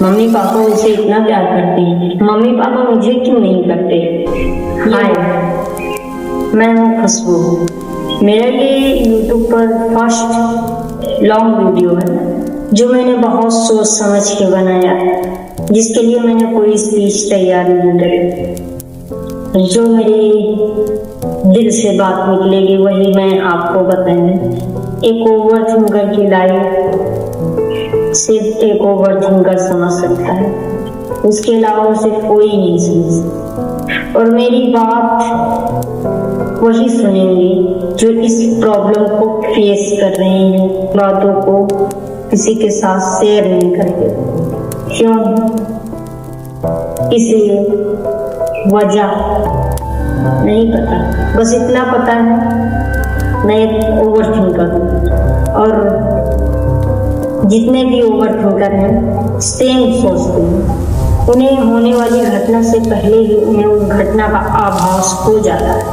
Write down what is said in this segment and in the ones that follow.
Mummy papa उसे इतना प्यार करते हैं, मम्मी पापा मुझे क्यों नहीं करते। हाय, मैं हूँ खुशबू। मेरा ये यूट्यूब पर फर्स्ट लॉन्ग वीडियो है जो मैंने बहुत सोच समझ के बनाया है, जिसके लिए मैंने कोई स्पीच तैयार नहीं करी। जो मेरे दिल से बात निकलेगी वही मैं आपको बताऊंगी। एक ओवर थिंकर की लाइफ सिर्फ एक ओवर थिंकर समझ सकता है, उसके अलावा सिर्फ कोई नहीं समझ। और मेरी बात वही सुनेंगे जो इस प्रॉब्लम को फेस कर रहे हैं, बातों को किसी के साथ शेयर नहीं करते। क्यों? इसलिए वजह नहीं पता, बस इतना पता है मैं एक ओवर थिंकर हूँ और जितने भी ओवर थिंकर हैं सेम सोचते हैं। उन्हें होने वाली घटना से पहले ही उन्हें उस घटना का आभास हो जाता है।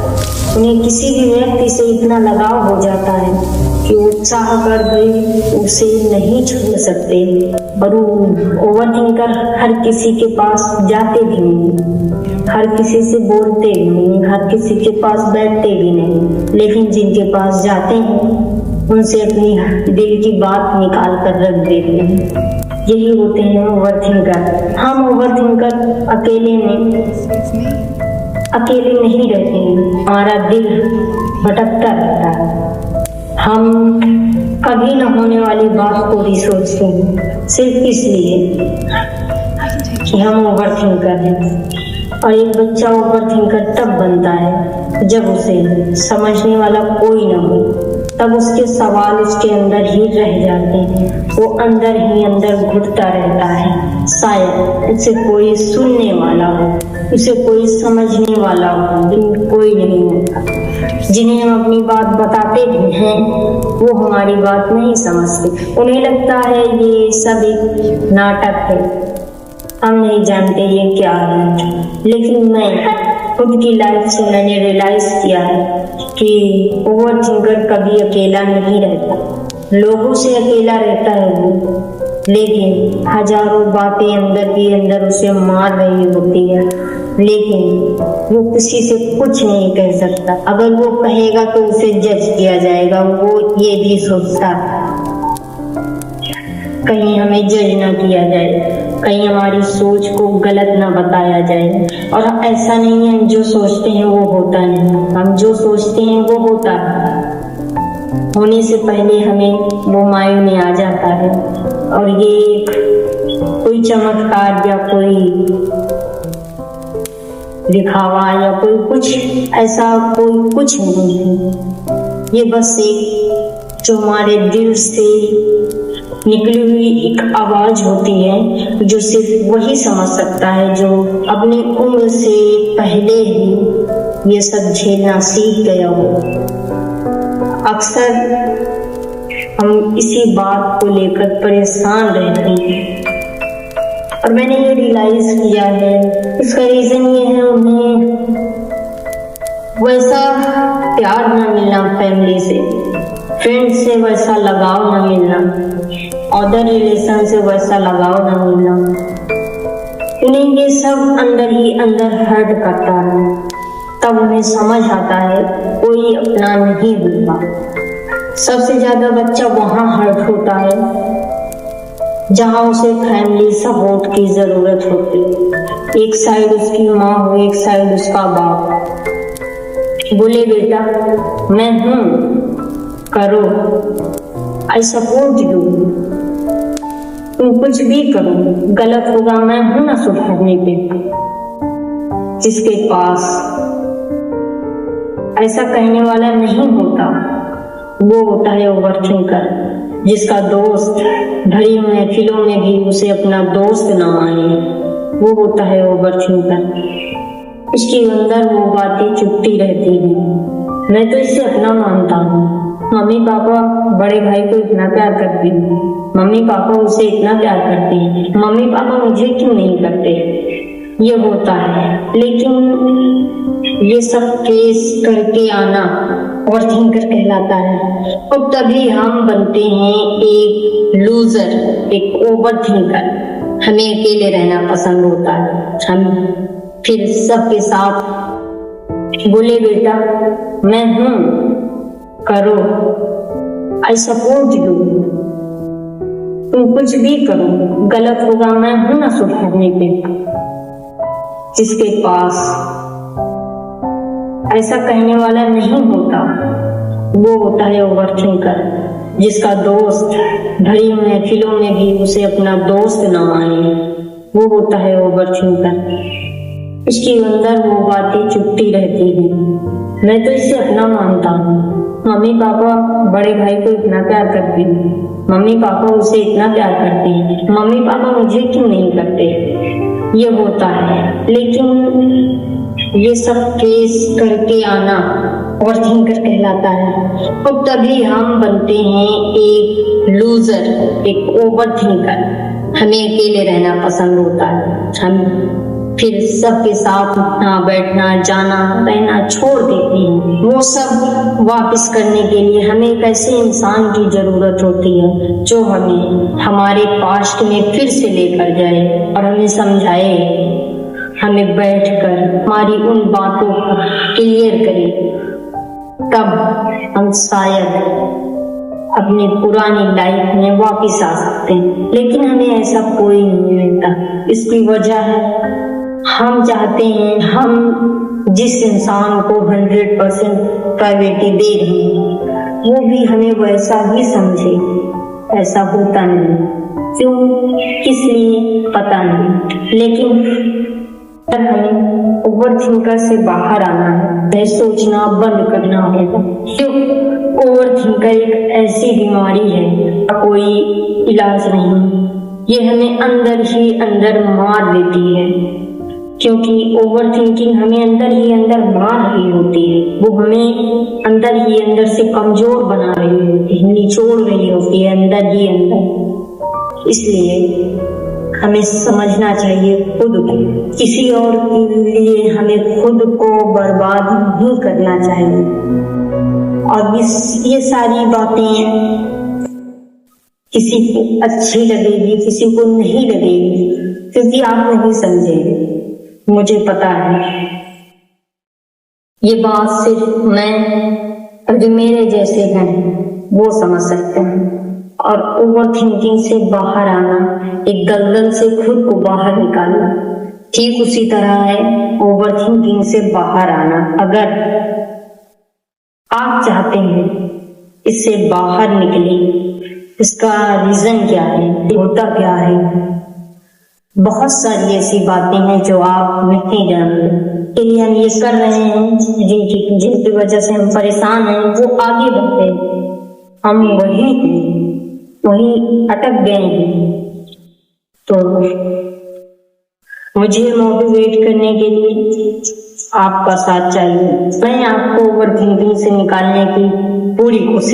उन्हें किसी भी व्यक्ति से इतना लगाव हो जाता है कि उत्साह कर भी उसे नहीं छोड़ सकते। और ओवर थिंकर हर किसी के पास जाते भी नहीं, हर किसी से बोलते भी नहीं, हर किसी के पास बैठते भी नहीं, लेकिन जिनके पास जाते हैं उनसे अपनी दिल की बात निकाल कर रख देते हैं। यही होते हैं ओवर थिंकर। हम ओवर थिंकर अकेले नहीं रहते हैं, हमारा दिल भटकता रहता है। हम कभी न होने वाली बात को भी सोचते हैं सिर्फ इसलिए कि हम ओवर थिंकर हैं। और एक बच्चा ओवर थिंकर तब बनता है जब उसे समझने वाला कोई न हो, तब उसके सवाल उसके अंदर ही रह जाते हैं, वो अंदर ही अंदर घुटता रहता है। शायद उसे कोई सुनने वाला हो, उसे कोई समझने वाला हो, लेकिन कोई नहीं होता। जिन्हें हम अपनी बात बताते भी हैं वो हमारी बात नहीं समझते। उन्हें लगता है ये सब एक नाटक है, हम नहीं जानते ये क्या है। लेकिन मैं खुद की लाइफ से मैंने रियलाइज किया है कि ओवर थिंकर कभी अकेला नहीं रहता। लोगों से अकेला रहता है वो, लेकिन हजारों बातें अंदर ही अंदर उसे मार रही होती है, लेकिन वो किसी से कुछ नहीं कह सकता। अगर वो कहेगा तो उसे जज किया जाएगा। वो ये भी सोचता कहीं हमें जज ना किया जाए, कहीं हमारी सोच को गलत ना बताया जाए। और ऐसा नहीं है जो सोचते हैं वो होता नहीं, हम जो सोचते हैं वो होता है। होने से पहले हमें वो माइंड में आ जाता है। और ये कोई चमत्कार या कोई दिखावा या कोई कुछ ऐसा कोई कुछ नहीं है। ये बस एक जो हमारे दिल से निकली हुई एक आवाज होती है जो सिर्फ वही समझ सकता है जो अपनी उम्र से पहले ही ये सब झेलना सीख गया हो। अक्सर हम इसी बात को लेकर परेशान रहते हैं और मैंने ये रियलाइज किया है, इसका रीजन ये है उन्हें वैसा प्यार ना मिलना, फैमिली से, फ्रेंड से वैसा लगाव ना मिलना, अदर रिलेशन से वैसा लगाव ना मिलना। उन्हें ये सब अंदर ही अंदर हर्ट करता है। तब उन्हें समझ आता है कोई अपना नहीं होता। सबसे ज्यादा बच्चा वहां हर्ट होता है जहां उसे फैमिली सपोर्ट की जरूरत होती है। एक साइड उसकी माँ हो, एक साइड उसका बाप बोले बेटा मैं हूं, करो, आई सपोर्ट यू, तुम कुछ भी करो, गलत होगा मैं हूं ना सुधारने पे। जिसके पास ऐसा कहने वाला नहीं होता वो होता है ओवर थिंकर। जिसका दोस्त भरी महफिलों में भी उसे अपना दोस्त न माने, वो होता है ओवर थिंकर। इसके अंदर वो बातें चुपती रहती हैं। मैं तो इसे अपना मानता हूँ। मम्मी पापा बड़े भाई को इतना प्यार करते हैं, मम्मी पापा उसे इतना प्यार करते हैं, मम्मी पापा मुझे क्यों नहीं करते। ये होता है, लेकिन ये सब फेस करके आना ओवर थिंकर कहलाता है। और तभी हम बनते हैं एक लूजर, एक ओवर थिंकर। हमें अकेले रहना पसंद होता है। हम फिर सबके साथ बोले बेटा मैं हूं, करो, आई सपोर्ट यू, तुम कुछ भी करो, गलत होगा मैं हूं ना सुधारने पे। जिसके पास ऐसा कहने वाला नहीं होता वो होता है ओवरथिंकर, जिसका दोस्त भरी महफिलों में भी उसे अपना दोस्त न माने, वो होता है ओवरथिंकर। इसके अंदर वो बातें चुपती रहती हैं। मैं तो इसे अपना मानता हूँ। मम्मी पापा बड़े भाई को इतना प्यार करते हैं, मम्मी पापा उसे इतना प्यार करते हैं, मम्मी पापा मुझे क्यों नहीं करते, ये होता है। लेकिन ये सब फेस करके आना ओवरथिंकर कहलाता है। और तभी हम बनते हैं एक लूजर, एक ओवरथिंकर। हमें अकेले रहना पसंद होता है। हम फिर सबके साथ उठना बैठना जाना रहना छोड़ देते हैं। वो सब वापस करने के लिए हमें एक ऐसे इंसान की जरूरत होती है जो हमें हमारे पास्ट में फिर से लेकर जाए और हमें समझाए, हमें बैठकर हमारी उन बातों को क्लियर करे। तब हम शायद अपनी पुरानी लाइफ में वापस आ सकते हैं। लेकिन हमें ऐसा कोई नहीं मिलता। इसकी वजह है हम चाहते हैं हम जिस इंसान को 100% प्रायोरिटी दे रहे हैं वो भी हमें वैसा ही समझे। ऐसा होता नहीं, क्यों, किस लिए पता नहीं। लेकिन हमें ओवरथिंकर से बाहर आना है, सोचना बंद करना होगा। क्यों, ओवरथिंकर एक ऐसी बीमारी है, कोई इलाज नहीं। ये हमें अंदर ही अंदर मार देती है, क्योंकि ओवरथिंकिंग हमें अंदर ही अंदर मार रही होती है। वो हमें अंदर ही अंदर से कमजोर बना रही होती है, निचोड़ रही होती है अंदर ही अंदर। इसलिए हमें समझना चाहिए खुद को, किसी और के लिए हमें खुद को बर्बाद नहीं करना चाहिए। और ये सारी बातें किसी को अच्छी लगेगी, किसी को नहीं लगेगी, क्योंकि आप नहीं समझेंगे। मुझे पता है ये बात सिर्फ मैं और जो मेरे जैसे हैं वो समझ सकते हैं। और ओवरथिंकिंग से बाहर आना, एक दलदल से खुद को बाहर निकालना, ठीक उसी तरह है ओवरथिंकिंग से बाहर आना। अगर आप चाहते हैं इससे बाहर निकले, इसका रीजन क्या है, होता क्या है, बहुत सारी ऐसी बातें हैं जो आप नहीं जानते। के लिए हम ये कर रहे हैं जिनकी वजह से हम परेशान हैं, वो आगे बढ़ते हैं, हम वही अटक गए हैं। तो मुझे मोटिवेट करने के लिए आपका साथ चाहिए। मैं आपको ओवरथिंकिंग से निकालने की पूरी कोशिश